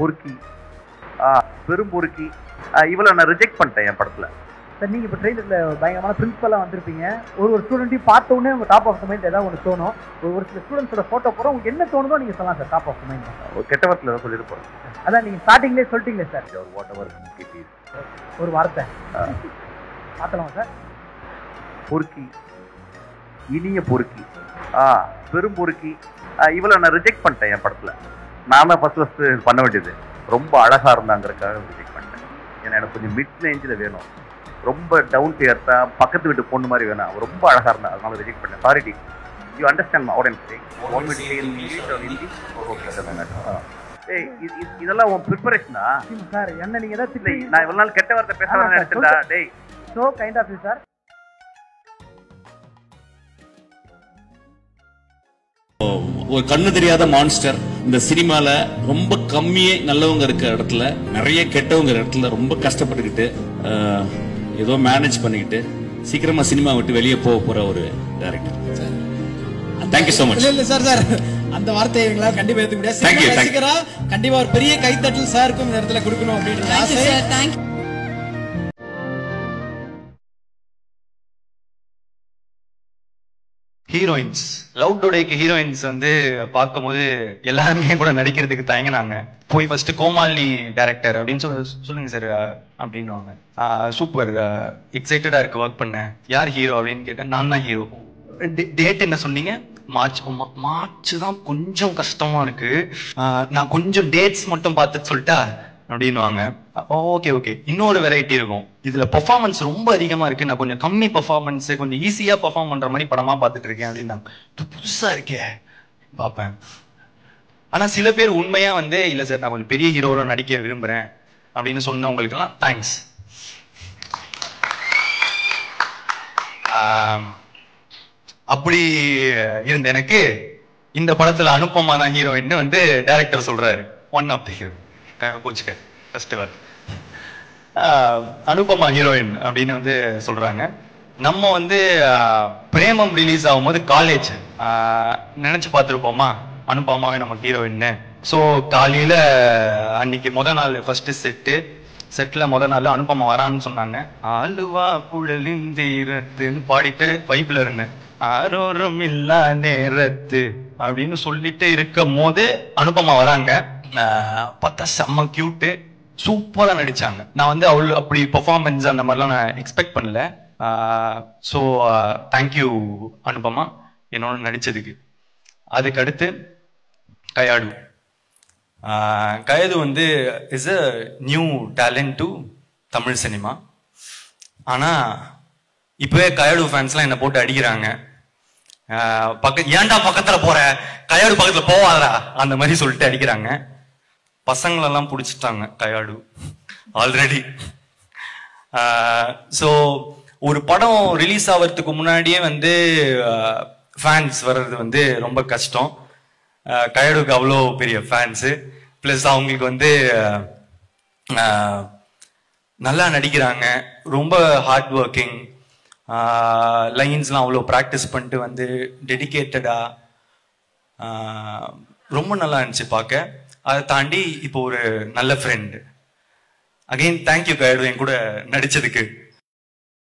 பொறுக்கி பெரும் பொறுக்கி இவளை நான் ரிஜெக்ட் பண்ணிட்டேன் என் படத்தில். சார் நீங்கள் இப்போ ட்ரெயிலரில் பயங்கரமான பிரின்சிபலாக வந்திருப்பீங்க. ஒரு ஸ்டூடெண்ட்டையும் பார்த்த உடனே உங்கள் டாப் ஆஃப் த மைண்ட் ஏதாவது ஒன்று தோணும். ஒரு சில ஸ்டூடெண்ட்ஸோட ஃபோட்டோ போகிறோம், உங்களுக்கு என்ன தோணுதோ நீங்கள் சொல்லலாம் sir. Top of the mind ஒரு கெட்டவரத்தில் தான் சொல்லிட்டு போகிறேன். அதான் நீங்கள் ஸ்டார்டிங்லேயே சொல்லிட்டீங்களே சார். வாட் எவர் ஒரு வார்த்தை பார்க்கலாமா சார்? பொறுக்கி, இனிய பொறுக்கி, பெரும் பொறுக்கி இவளை நான் ரிஜெக்ட் பண்ணிட்டேன் என் படத்தில். நான் தான் ஃபஸ்ட்டு பண்ண வேண்டியது. ரொம்ப அழகாக இருந்தாங்கிறதுக்காக ரிஜெக்ட் பண்ணிட்டேன். ஏன்னா எனக்கு கொஞ்சம் மிட் ரேஞ்சில் வேணும், ரொம்ப டவுன் டு எர்த்தா பக்கத்து வீட்டு பொண்ணு மாதிரி வேணும். அவன் ரொம்ப அழகாக இருந்தா, அதனால ரிஜெக்ட் பண்ணேன். சாரி டி, யூ அண்டர்ஸ்டாண்ட் மை ஆடியன்ஸ். இதெல்லாம் உன் ப்ரிப்பரேஷனா சார்? என்ன நீங்கள் ஏதாவது நான் இவ்வளோ நாள் கெட்ட வார்த்தை பேச நினைச்சிருந்தா? டேய், so kind of you sir. ஒரு கண்ணு தெரியாத மான்ஸ்டர் இந்த சினிமால ரொம்ப கம்மியே நல்லவங்க இருக்க இடத்துல நிறைய கெட்டவங்க இடத்துல ரொம்ப கஷ்டப்பட்டுக்கிட்டு ஏதோ மேனேஜ் பண்ணிக்கிட்டு சீக்கிரமா சினிமா விட்டு வெளியே போற ஒரு டைரக்டர். Thank you so much. இல்ல சார் சார் அந்த வார்த்தையை எங்களால் கண்டிப்பா ஏத்துக்க முடியாது. கண்டிப்பா ஒரு பெரிய கைத்தட்டல் சாருக்கும் இந்த இடத்துல கொடுக்கணும் அப்படின்னு ஆசை. ஹீரோயின்ஸ் லவ் டுடேக்கு ஹீரோயின்ஸ் வந்து பார்க்கும்போது எல்லாருமே கூட நடிக்கிறதுக்கு தயங்கினாங்க. போய் ஃபர்ஸ்ட் கோமாலினி டைரக்டர் அப்படின்னு சொல்லுங்க சார் அப்படின்னுவாங்க. சூப்பர் எக்ஸைட்டடா இருக்கு ஒர்க் பண்ண. யார் ஹீரோ அப்படின்னு கேட்டேன். நான் தான் ஹீரோ. டேட் என்ன சொன்னீங்க? மார்ச் தான் கொஞ்சம் கஷ்டமா இருக்கு, நான் கொஞ்சம் டேட்ஸ் மட்டும் பார்த்து சொல்லிட்டா அப்படின்னுவாங்க. Okay okay. இன்னொரு வெரைட்டி இருக்கும், இதுல பெர்ஃபார்மன்ஸ் ரொம்ப அதிகமா இருக்கு, நான் கொஞ்சம் கம்மி பெர்ஃபார்மன்ஸ் கொஞ்சம் ஈஸியா பெர்ஃபார்ம் பண்ற மாதிரி படமா பார்த்துட்டு இருக்கேன் அப்படின்னா புதுசா இருக்கே பார்ப்பேன். ஆனா சில பேர் உண்மையா வந்து இல்ல சார் நான் கொஞ்சம் பெரிய ஹீரோட நடிக்க விரும்புறேன் அப்படின்னு சொன்னவங்களுக்கு எல்லாம் தேங்க்ஸ். அப்படி இருந்த எனக்கு இந்த படத்துல அனுப்பமா தான் ஹீரோயின் வந்து டைரக்டர் சொல்றாரு. ஒன் ஆஃப் தி ஹீரோ கோச்சுக்க ஃபெஸ்டிவல் அனுப்பமா ஹீரோயின் அப்படின்னு வந்து சொல்றாங்க. நம்ம வந்து பிரேமம் ரிலீஸ் ஆகும்போது காலேஜ் நினைச்சு பார்த்துருப்போமா அனுப்பமாவே நமக்கு ஹீரோயின்னு. ஸோ காலையில அன்னைக்கு முதல் நாள் ஃபர்ஸ்ட் செட்ல முதல் நாள் அனுப்பமா வரான்னு சொன்னாங்க. ஆளுவா புழலிந்தீரத்துன்னு பாடிட்டு வைப்ல இருந்தேன். ஆரோரம் இல்லா நேரத்து அப்படின்னு சொல்லிட்டு இருக்கும் போது அனுப்பமா வராங்க. பார்த்தா செம்ம கியூட்டு, சூப்பரா நடிச்சாங்க. நான் வந்து அவள் அப்படி பெர்ஃபார்மன்ஸ் அந்த மாதிரிலாம் நான் எக்ஸ்பெக்ட் பண்ணல. ஸோ தேங்க்யூ அனுப்பமா என்னோட நடிச்சதுக்கு. அதுக்கு அடுத்து கயாடு. கயது வந்து is a new talent to Tamil cinema. ஆனா இப்பவே கயாடு ஃபேன்ஸ்லாம் என்ன போட்டு அடிக்கிறாங்க. ஏன்டா பக்கத்துல போற, கயாடு பக்கத்துல போவாதா அந்த மாதிரி சொல்லிட்டு அடிக்கிறாங்க. பசங்களெல்லாம் பிடிச்சிட்டாங்க கயாடு ஆல்ரெடி. ஸோ ஒரு படம் ரிலீஸ் ஆகிறதுக்கு முன்னாடியே வந்து ஃபேன்ஸ் வர்றது வந்து ரொம்ப கஷ்டம். கயாடுக்கு அவ்வளோ பெரிய ஃபேன்ஸு, ப்ளஸ் அவங்களுக்கு வந்து நல்லா நடிக்கிறாங்க, ரொம்ப ஹார்ட் ஒர்க்கிங், லைன்ஸ்லாம் அவ்வளோ ப்ராக்டிஸ் பண்ணிட்டு வந்து டெடிக்கேட்டடா ரொம்ப நல்லா இருந்துச்சு பார்க்க. அதை தாண்டி இப்போ ஒரு நல்ல ஃப்ரெண்டு. அகைன் தேங்க்யூ கயாடு என் கூட நடிச்சதுக்கு.